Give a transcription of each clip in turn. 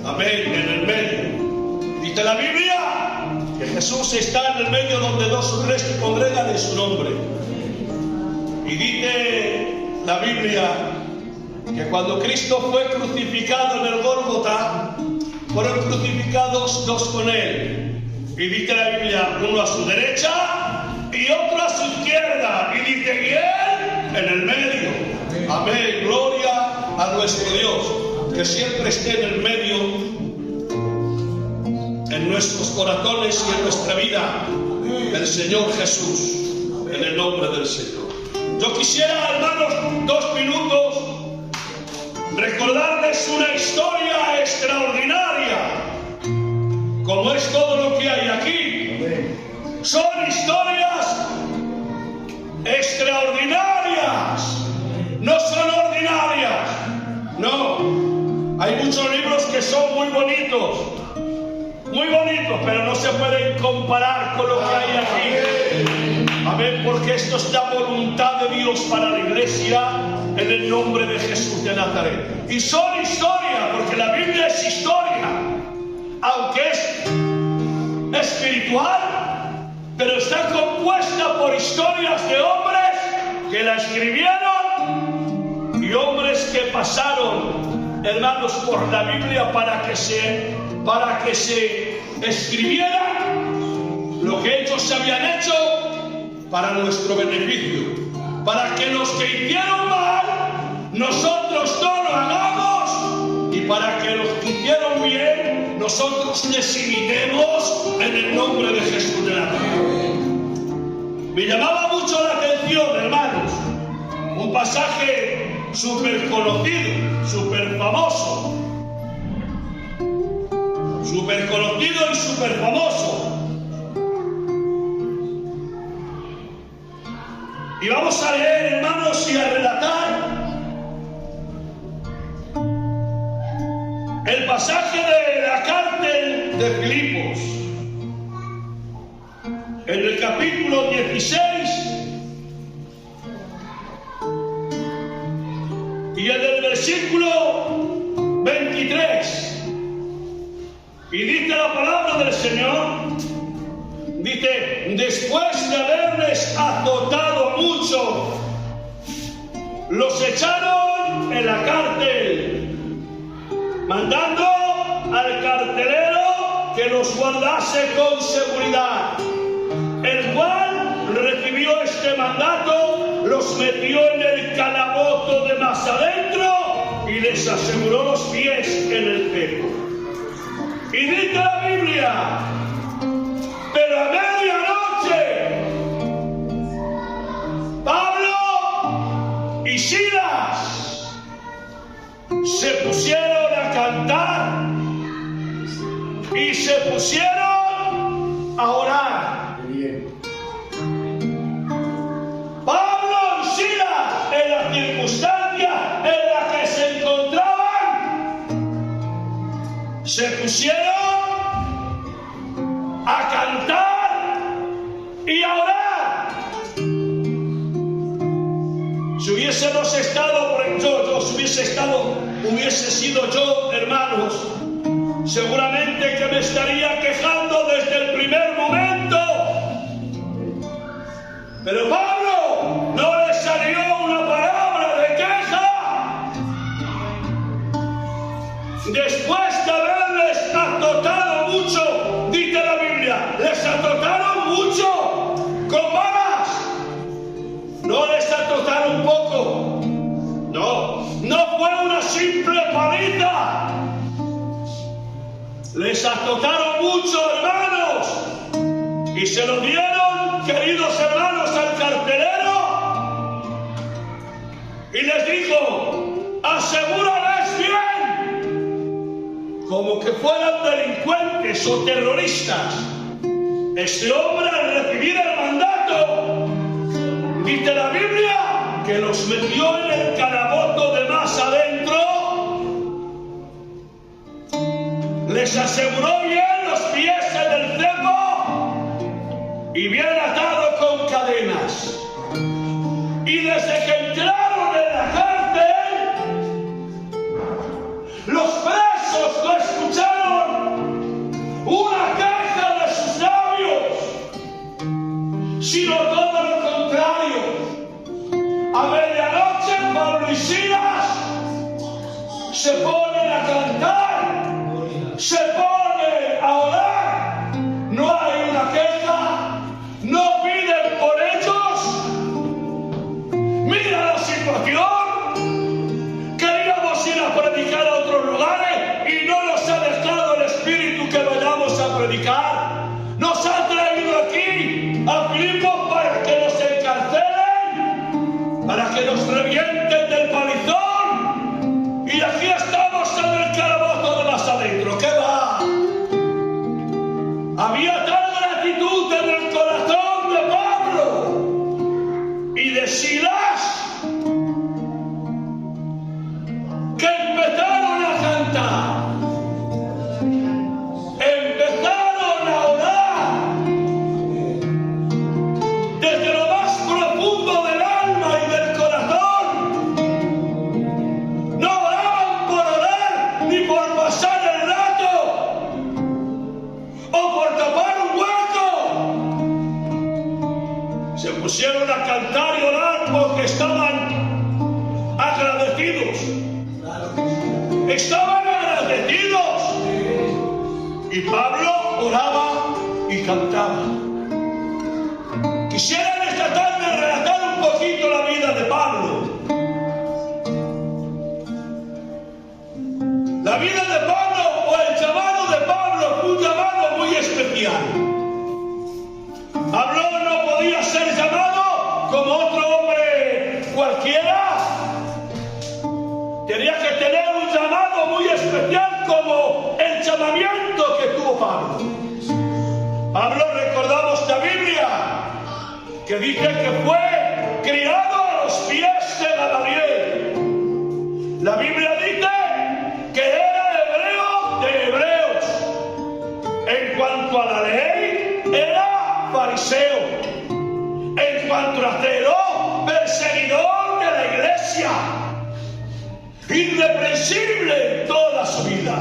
Amén, en el medio. Dice la Biblia que Jesús está en el medio donde dos o tres se congregan en su nombre. Y dice la Biblia que cuando Cristo fue crucificado en el Gólgota, fueron crucificados dos con él. Y dice la Biblia, uno a su derecha y otro a su izquierda. Y dice, y él en el medio. Amén, gloria a nuestro Dios, que siempre esté en el medio, en nuestros corazones y en nuestra vida, el Señor Jesús, en el nombre del Señor. Yo quisiera, hermanos, 2 minutos, recordarles una historia extraordinaria, como es todo lo que hay aquí. Son historias extraordinarias, no son ordinarias. No, hay muchos libros que son muy bonitos, pero no se pueden comparar con lo que hay aquí. Amén, porque esto es la voluntad de Dios para la iglesia en el nombre de Jesús de Nazaret. Y son historia, porque la Biblia es historia, aunque es espiritual, pero está compuesta por historias de hombres que la escribieron y hombres que pasaron, hermanos, por la Biblia para que se escribiera lo que ellos habían hecho para nuestro beneficio, para que los que hicieron mal nosotros no lo hagamos, y para que los que hicieron bien nosotros les imitemos en el nombre de Jesús de Nazaret. Me llamaba mucho la atención, hermanos, un pasaje súper conocido, súper famoso, y súper famoso. Y vamos a leer, hermanos, y a relatar el pasaje de la cárcel de Filipos, en el capítulo 16 y en el versículo 23. Y dice la palabra del Señor, dice, después de haberles azotado mucho, los echaron en la cárcel, mandando al carcelero que los guardase con seguridad, el cual recibió este mandato, los metió en el calabozo de más adentro y les aseguró los pies en el cepo. Y dice la Biblia, pero a medianoche Pablo y Silas se pusieron a cantar y se pusieron a orar. Pablo y Silas, en la circunstancia en la que se encontraban, se pusieron a cantar y a orar. Si hubiésemos estado, hubiese sido yo, hermanos, seguramente que me estaría quejando desde el primer momento. Pero Pablo no le salió una palabra de queja. Después de haberles azotado mucho, dice la Biblia, les azotaron mucho con varas. No les azotaron poco. No fue una simple paliza. Les azotaron mucho, hermanos, y se lo dieron, queridos hermanos, al carcelero, y les dijo, asegúrales bien, como que fueran delincuentes o terroristas. Este hombre, al recibir el mandato, dice la Biblia que los metió en el calabozo de más adentro, les aseguró bien los pies en el cepo y bien atado con cadenas. Y desde que entraron en la cárcel, los presos lo escucharon Y Pablo oraba y cantaba. Quisiera en esta tarde relatar un poquito la vida de Pablo. La vida de Pablo, o el llamado de Pablo, fue un llamado muy especial. Pablo no podía ser llamado como otro hombre cualquiera. Tenía que tener un llamado muy especial como el llamamiento que tuvo Pablo. Pablo, recordamos la Biblia, que dice que fue criado a los pies de Gamaliel. La Biblia dice que era hebreo de hebreos. En cuanto a la ley, era fariseo. En cuanto a celo, perseguidor de la iglesia. Irreprensible en toda su vida.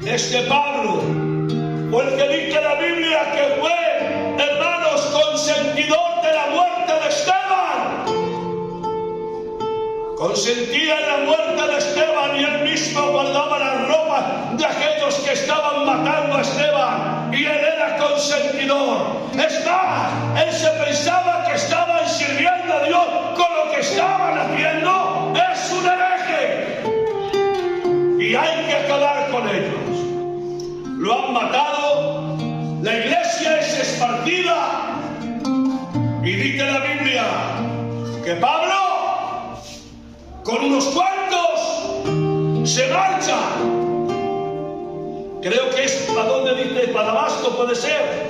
Este Pablo fue el que dice la Biblia que fue, hermanos, consentidor de la muerte de Esteban. Consentía en la muerte de Esteban y él mismo guardaba las ropas de aquellos que estaban matando a Esteban. Y él era consentidor. Es más, él se pensaba que estaban sirviendo a Dios con lo que estaban haciendo. Es un hereje. Y hay que acabar con ellos. Lo han matado, la iglesia es esparcida. Y dice la Biblia que Pablo, con unos cuantos, se marcha. Creo que es para donde dice, para Damasco puede ser.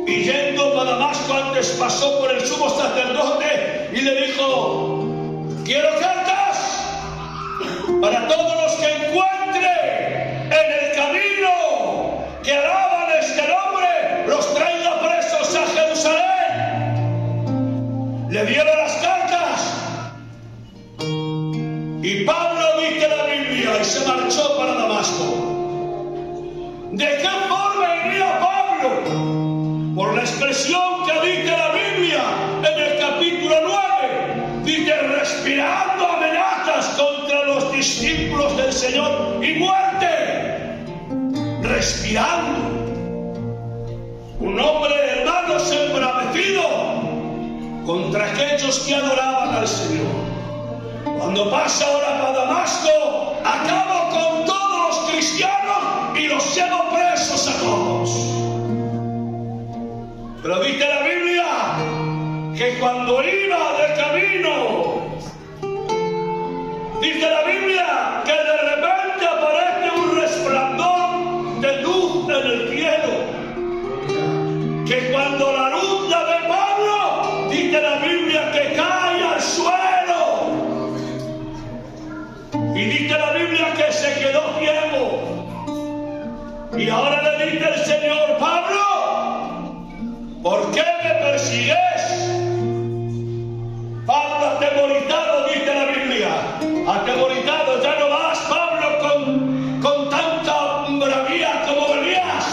Y yendo para Damasco, antes pasó por el sumo sacerdote y le dijo: quiero cartas para todos los que encuentre en el camino que alaban este nombre, los traiga presos a Jerusalén. Le dieron las cartas y Pablo, dice la Biblia, y se marchó para Damasco. ¿De qué forma iría Pablo? Por la expresión que dice la Biblia en el capítulo 9, dice: respirando amenazas contra los discípulos del Señor y muerte. Respirando. Un hombre, hermanos, embravecido contra aquellos que adoraban al Señor. Cuando pasa ahora para Damasco, acabo con todos los cristianos y los llevo presos a todos. Pero dice la Biblia que cuando iba de camino, dice la Biblia que de repente aparece un resplandor de luz en el cielo. Que cuando la luz la ve Pablo, dice la Biblia que cae al suelo. Y dice la Biblia que se quedó ciego. Y ahora le dice el Señor: Pablo, ¿por qué me persigues? Pablo atemorizado, dice la Biblia. Atemorizado, ya no vas, Pablo, con tanta bravía como venías.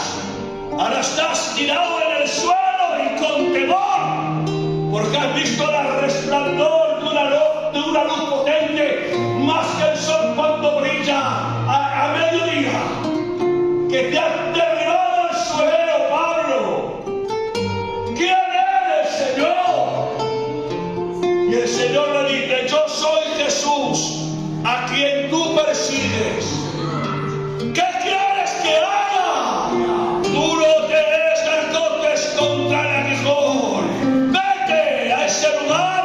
Ahora estás tirado en el suelo y con temor, porque has visto el resplandor de una luz potente, más que el sol cuando brilla a mediodía, que te has derribado al suelo, Pablo. ¿Quién eres, Señor? Y el Señor le dice: yo soy Jesús, a quien tú persigues. ¿Qué quieres que haga? Tú no te desgarrotes contra el aguijón. Vete a ese lugar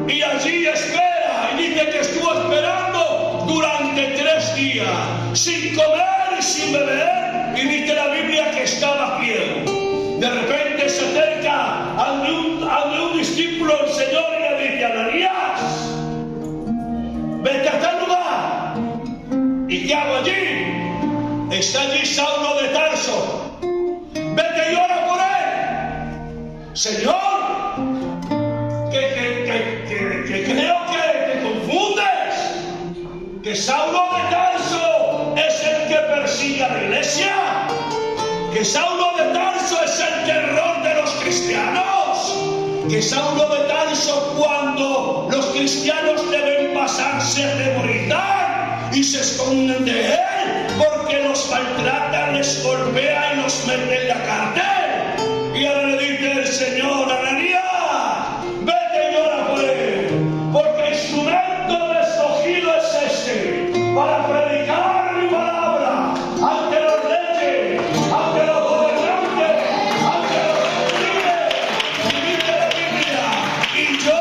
y allí espera. Y dice que estuvo esperando durante 3 días, sin comer y sin beber. Y dice la Biblia que estaba ciego. De repente se acerca a un discípulo el Señor y le dice: Ananías, vete a tal lugar. ¿Y qué hago allí? Está allí Saulo de Tarso. Vete y ora por él. Señor, que creo que te confundes. Que Saulo de Tarso es el que persigue a la iglesia. Que Saulo de Tarso es el terror de los cristianos. Que Saulo de Tarso, cuando los cristianos deben pasarse a atemorizar y se esconden de él, porque los maltratan, les golpea y los mete en la cárcel. Y ahora le dice el Señor: Ananías, vete y ora por él, porque instrumento del escogido es este, para predicar mi palabra ante los reyes, ante los gobernantes, ante los reyes. Y dice la Biblia: y yo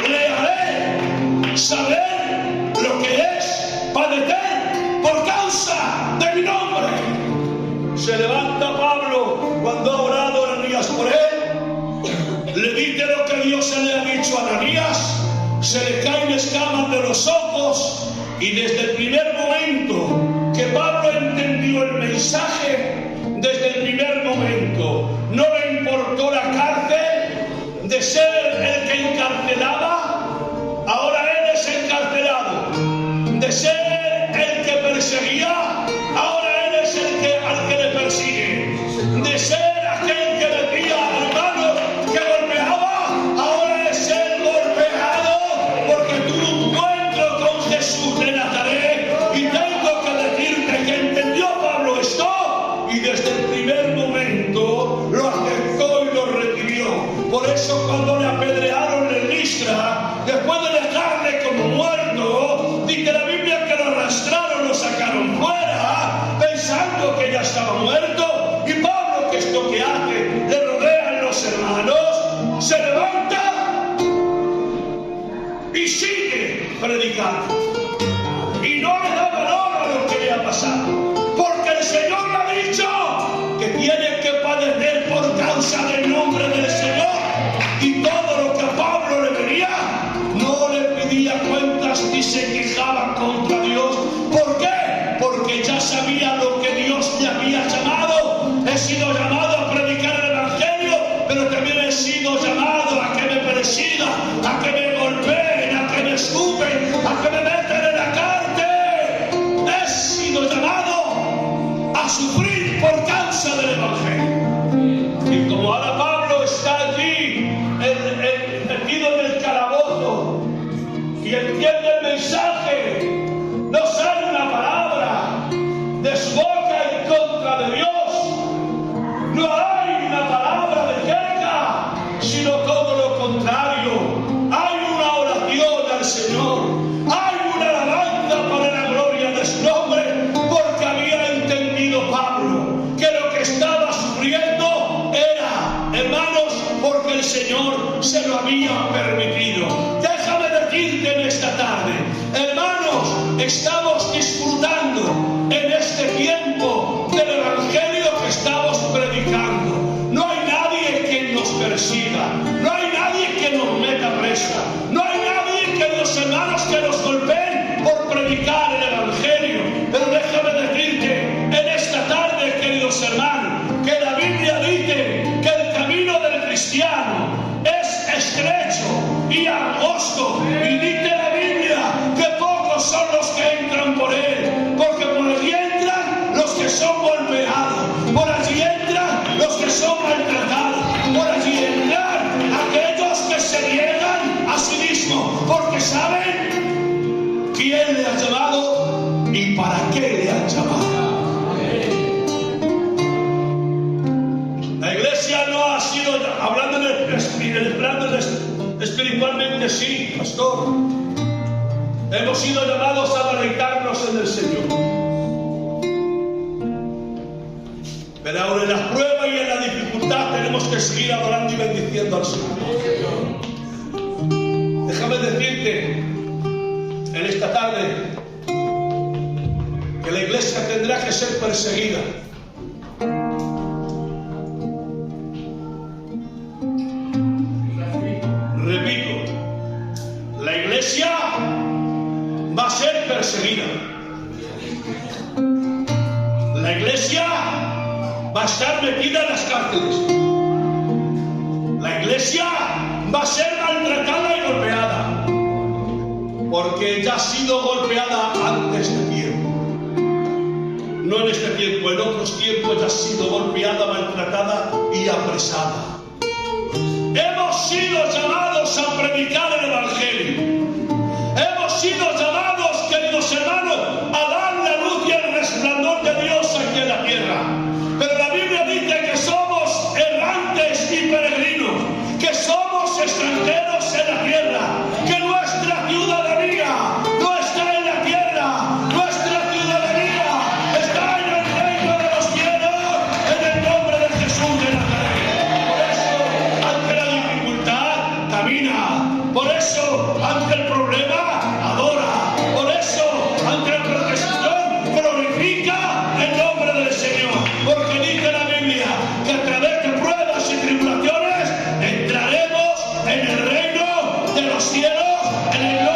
le haré saber lo que es padecer por causa de mi nombre. Se levanta Pablo cuando ha orado Ananías por él, le dice lo que Dios le ha dicho a Ananías, se le caen escamas de los ojos, y desde el primer momento que Pablo entendió el mensaje, desde el primer momento no le importó la cárcel, de ser el que encarcelaba, ahora él es encarcelado, de ser el que perseguía, ahora él es el que al que le persigue, de ser aquel que decía hermanos que golpeaba, ahora es el golpeado, porque tuvo un encuentro con Jesús de Nazaret. Y tengo que decirte que entendió Pablo esto, y desde el primer momento lo aceptó y lo recibió. Por eso cuando le apedrearon en Listra, después de dejarle como muerto, dice la Biblia que lo arrastraron, lo sacaron fuera, pensando que ya estaba muerto. Y Pablo, ¿qué es lo que hace? Le rodean los hermanos, se levanta y sigue predicando. Y no le da valor a lo que le ha pasado, porque el Señor le ha dicho que tiene que padecer por causa del nombre del Señor. Y todo lo que a Pablo le venía, no le pedía cuentas ni se quejaba contra Dios. ¿Por qué? Porque ya sabía lo que Dios le había llamado. He sido llamado a predicar el Evangelio, pero también he sido llamado a que me persigan, a que me golpeen, a que me escupen, a que me metan en la cárcel. He sido llamado a sufrir por causa del Evangelio. Y como ahora Pablo está allí, metido en el calabozo, y entiende el mensaje, no sale una palabra de su boca en contra de Dios, no hay una palabra de queja, sino todo lo contrario. Hay una oración al Señor, hay una alabanza para la gloria de su nombre, porque había entendido Pablo que lo que estaba sufriendo era, hermanos, porque el Señor se lo había permitido. Déjame decirte en esta tarde, hermanos, estamos disfrutando en este tiempo del Evangelio que estamos predicando. No hay nadie que nos persiga, no hay nadie que nos meta presa, no hay nadie que los hermanos que nos golpeen por predicar el Evangelio. Pero déjame decirte en esta tarde, queridos hermanos, que la Biblia dice que el camino del cristiano es estrecho y angosto, y dice la Biblia que pocos son los que entran por él, porque por allí entran los que son golpeados, por allí entran los que son maltratados, por allí entran aquellos que se niegan a sí mismos, porque saben quién le ha llamado y para qué le han llamado. La iglesia no ha sido, hablando en el plano espiritualmente, sí, pastor, hemos sido llamados a deleitarnos en el Señor. Pero ahora en la prueba y en la dificultad tenemos que seguir adorando y bendiciendo al Señor. Déjame decirte en esta tarde que la iglesia tendrá que ser perseguida. Repito, la iglesia va a ser perseguida. La iglesia va a estar metida en las cárceles. La iglesia va a ser maltratada y golpeada, porque ya ha sido golpeada antes de tiempo. No en este tiempo, en otros tiempos ya ha sido golpeada, maltratada y apresada. Hemos sido llamados a predicar el Evangelio. Hemos sido llamados, queridos hermanos, a dar la luz y el En el